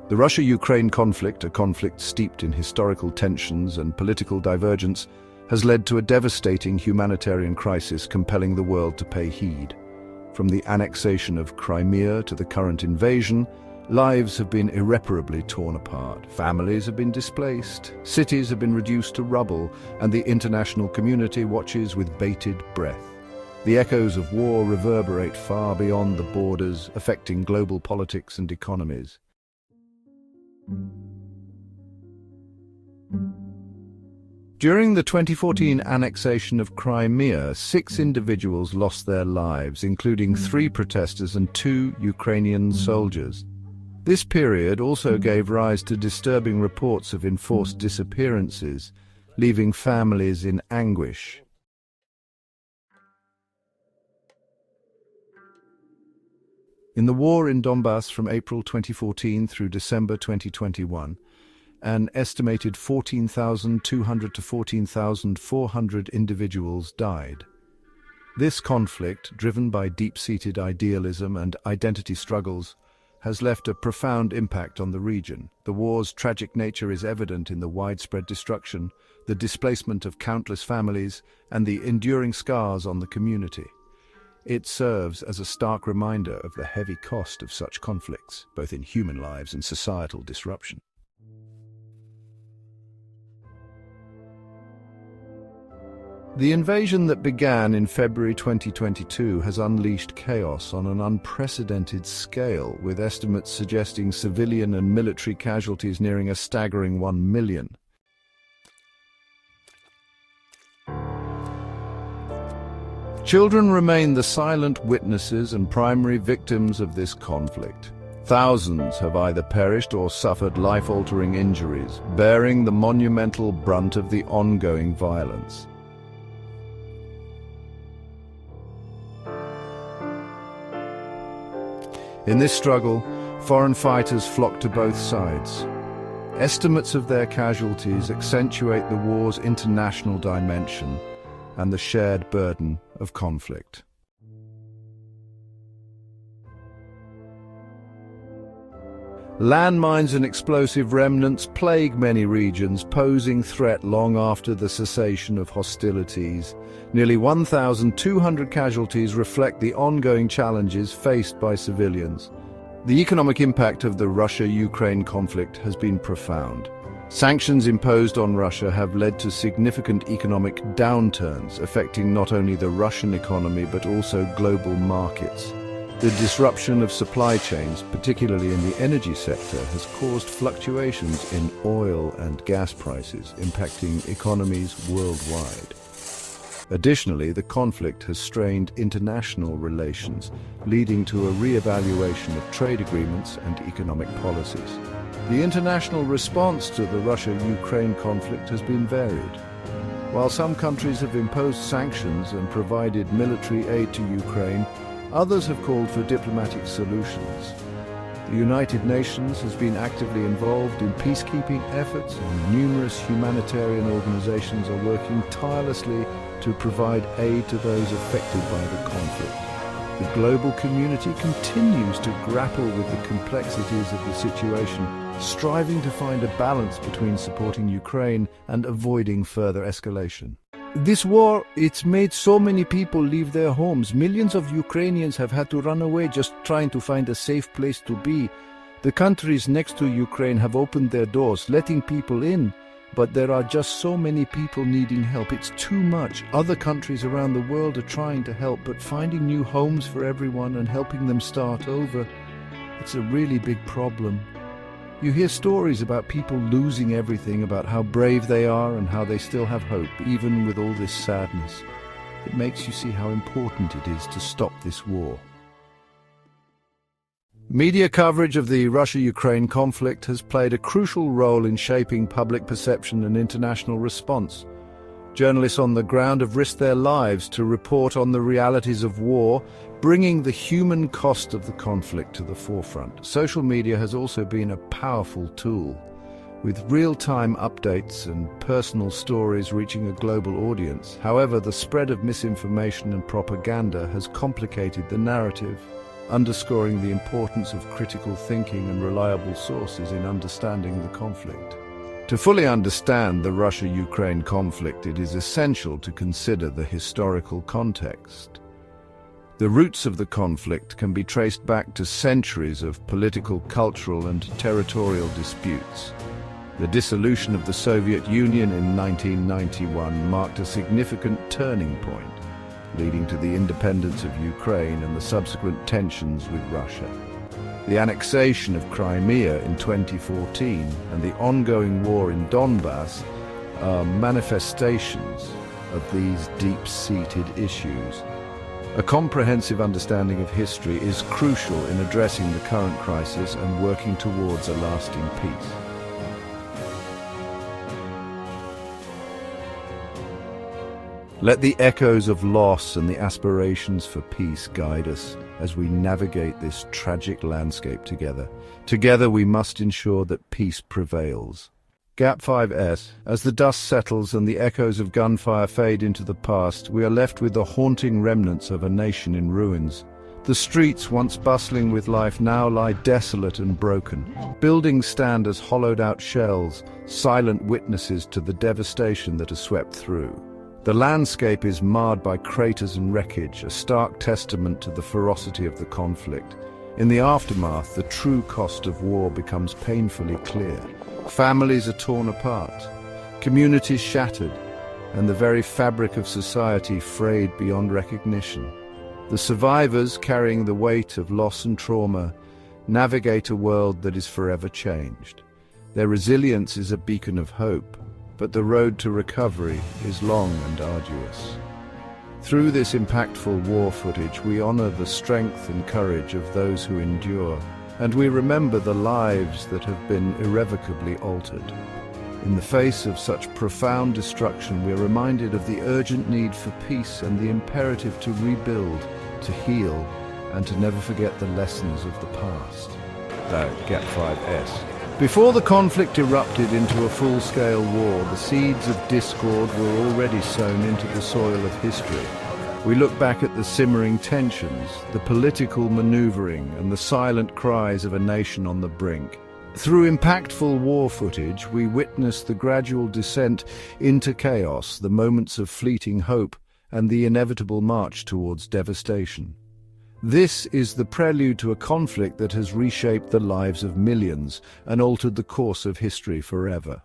The Russia-Ukraine conflict, a conflict steeped in historical tensions and political divergence, has led to a devastating humanitarian crisis compelling the world to pay heed. From the annexation of Crimea to the current invasion, lives have been irreparably torn apart. Families have been displaced, cities have been reduced to rubble, and the international community watches with bated breath. The echoes of war reverberate far beyond the borders, affecting global politics and economies. During the 2014 annexation of Crimea, 6 individuals lost their lives, including 3 protesters and 2 Ukrainian soldiers. This period also gave rise to disturbing reports of enforced disappearances, leaving families in anguish. In the war in Donbass from April 2014 through December 2021, an estimated 14,200 to 14,400 individuals died. This conflict, driven by deep-seated idealism and identity struggles, has left a profound impact on the region. The war's tragic nature is evident in the widespread destruction, the displacement of countless families, and the enduring scars on the community. It serves as a stark reminder of the heavy cost of such conflicts, both in human lives and societal disruption. The invasion that began in February 2022 has unleashed chaos on an unprecedented scale, with estimates suggesting civilian and military casualties nearing a staggering 1 million. Children remain the silent witnesses and primary victims of this conflict. Thousands have either perished or suffered life-altering injuries, bearing the monumental brunt of the ongoing violence. In this struggle, foreign fighters flock to both sides. Estimates of their casualties accentuate the war's international dimension and the shared burden of conflict. Landmines and explosive remnants plague many regions, posing threat long after the cessation of hostilities. Nearly 1,200 casualties reflect the ongoing challenges faced by civilians. The economic impact of the Russia-Ukraine conflict has been profound. Sanctions imposed on Russia have led to significant economic downturns, affecting not only the Russian economy but also global markets. The disruption of supply chains, particularly in the energy sector, has caused fluctuations in oil and gas prices, impacting economies worldwide. Additionally, the conflict has strained international relations, leading to a re-evaluation of trade agreements and economic policies. The international response to the Russia-Ukraine conflict has been varied. While some countries have imposed sanctions and provided military aid to Ukraine, others have called for diplomatic solutions. The United Nations has been actively involved in peacekeeping efforts, and numerous humanitarian organizations are working tirelessly to provide aid to those affected by the conflict. The global community continues to grapple with the complexities of the situation, striving to find a balance between supporting Ukraine and avoiding further escalation. This war, it's made so many people leave their homes. Millions of Ukrainians have had to run away just trying to find a safe place to be. The countries next to Ukraine have opened their doors, letting people in, but there are just so many people needing help. It's too much. Other countries around the world are trying to help, but finding new homes for everyone and helping them start over, it's a really big problem. You hear stories about people losing everything, about how brave they are and how they still have hope, even with all this sadness. It makes you see how important it is to stop this war. Media coverage of the Russia-Ukraine conflict has played a crucial role in shaping public perception and international response. Journalists on the ground have risked their lives to report on the realities of war, bringing the human cost of the conflict to the forefront. Social media has also been a powerful tool, with real-time updates and personal stories reaching a global audience. However, the spread of misinformation and propaganda has complicated the narrative. underscoring the importance of critical thinking and reliable sources in understanding the conflict. To fully understand the Russia-Ukraine conflict, it is essential to consider the historical context. The roots of the conflict can be traced back to centuries of political, cultural, and territorial disputes. The dissolution of the Soviet Union in 1991 marked a significant turning point, leading to the independence of Ukraine and the subsequent tensions with Russia. The annexation of Crimea in 2014 and the ongoing war in Donbass are manifestations of these deep-seated issues. A comprehensive understanding of history is crucial in addressing the current crisis and working towards a lasting peace. Let the echoes of loss and the aspirations for peace guide us as we navigate this tragic landscape together. Together we must ensure that peace prevails. GAP5S. As the dust settles and the echoes of gunfire fade into the past, we are left with the haunting remnants of a nation in ruins. The streets, once bustling with life, now lie desolate and broken. Buildings stand as hollowed-out shells, silent witnesses to the devastation that has swept through. The landscape is marred by craters and wreckage, a stark testament to the ferocity of the conflict. In the aftermath, the true cost of war becomes painfully clear. Families are torn apart, communities shattered, and the very fabric of society frayed beyond recognition. The survivors, carrying the weight of loss and trauma, navigate a world that is forever changed. Their resilience is a beacon of hope, but the road to recovery is long and arduous. Through this impactful war footage, we honor the strength and courage of those who endure, and we remember the lives that have been irrevocably altered. In the face of such profound destruction, we are reminded of the urgent need for peace and the imperative to rebuild, to heal, and to never forget the lessons of the past. GAP5S. Before the conflict erupted into a full-scale war, the seeds of discord were already sown into the soil of history. We look back at the simmering tensions, the political maneuvering, and the silent cries of a nation on the brink. Through impactful war footage, we witness the gradual descent into chaos, the moments of fleeting hope, and the inevitable march towards devastation. This is the prelude to a conflict that has reshaped the lives of millions and altered the course of history forever.